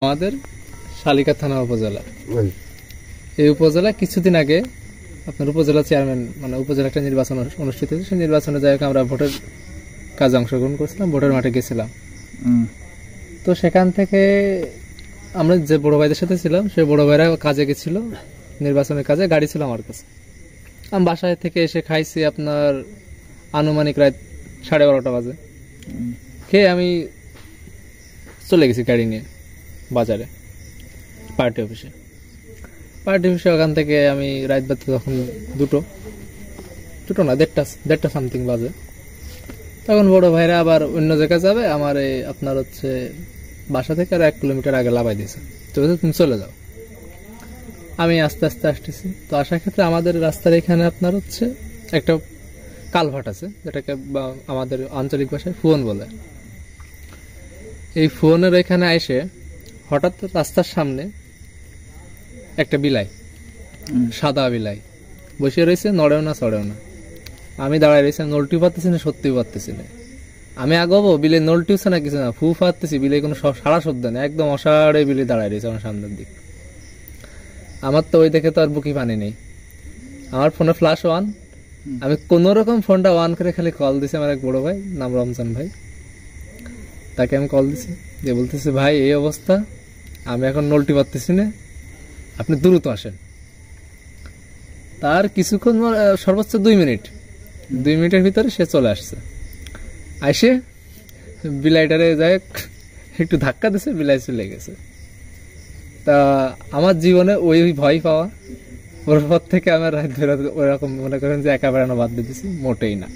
আমাদের শালিকা থানা উপজেলা। এই উপজেলা কিছুদিন আগে আপনার উপজেলা চেয়ারম্যান মানে উপজেলা একটা নির্বাচন অনুষ্ঠিত হয়েছে। সেই নির্বাচনে যাই হোক আমরা ভোটের কাজে অংশগ্রহণ করছিলাম, ভোটের মাঠে গেছিলাম। তো সেখান থেকে আমরা যে বড় ভাইদের সাথে ছিলাম সেই বড় ভাইরা কাজে গেছিল, নির্বাচনের কাজে। গাড়ি ছিল আমার কাছে। আমি বাসায় থেকে এসে খাইছি আপনার আনুমানিক রাত 12:30 বাজে। খেয়ে আমি চলে গেছি গাড়ি নিয়ে বাজারে, পার্টি অফিসে। ওখান থেকে আমি রাত বাজতে তখন দুটো না 1:30 সামথিং বাজে। তখন বড় ভাইরা আবার অন্য জায়গায় যাবে, আমার আপনার হচ্ছে বাসা থেকে আর 1 কিলোমিটার আগে লাগাই দিয়েছে। তো তুমি চলে যাও। আমি আস্তে আস্তে আসতেছি। তো আসার ক্ষেত্রে আমাদের রাস্তার এখানে আপনার হচ্ছে একটা কালভার্ট আছে, যেটাকে আমাদের আঞ্চলিক ভাষায় ফুয়ন বলে। এই ফুয়নের এখানে এসে হঠাৎ রাস্তার সামনে একটা বিলাই, সাদা বিলাই বসে রয়েছে, নড়েও না চড়েও না। আমি দাঁড়ায় রয়েছি, নলটিও পারতেছি না, সত্যিও পারতেছি না। আমি আগাবো, বিলে নলটিউছে না কিছু না, ফু ফাটতেছি, বিলে কোনো সারা শব্দ নেই, একদম অসাড়ে বিলে দাঁড়ায় রয়েছে আমার সামনের দিক। আমার তো ওই দেখে তো আর বুকি পানি নেই। আমার ফোনে ফ্ল্যাশ অন, আমি কোন রকম ফোনটা অন করে খালি কল দিছি আমার এক বড় ভাই, নাম রমজান ভাই। তাকে আমি কল দিছি, যে বলতেছি ভাই এই অবস্থা, আমি এখন নলটি পারতেছি না, আপনি দ্রুত আসেন। তার কিছুক্ষণ সর্বোচ্চ 2 মিনিটের ভিতরে সে চলে আসছে। আইসে বিলাইটারে যাই একটু ধাক্কা দিছে, বিলাই চলে গেছে। তা আমার জীবনে ওই ভয় পাওয়া, ওর পর থেকে আমার রাত ধরে ওরকম মনে করেন যে একা বেড়ানো বাদ দিয়ে দিছি, মোটেই না।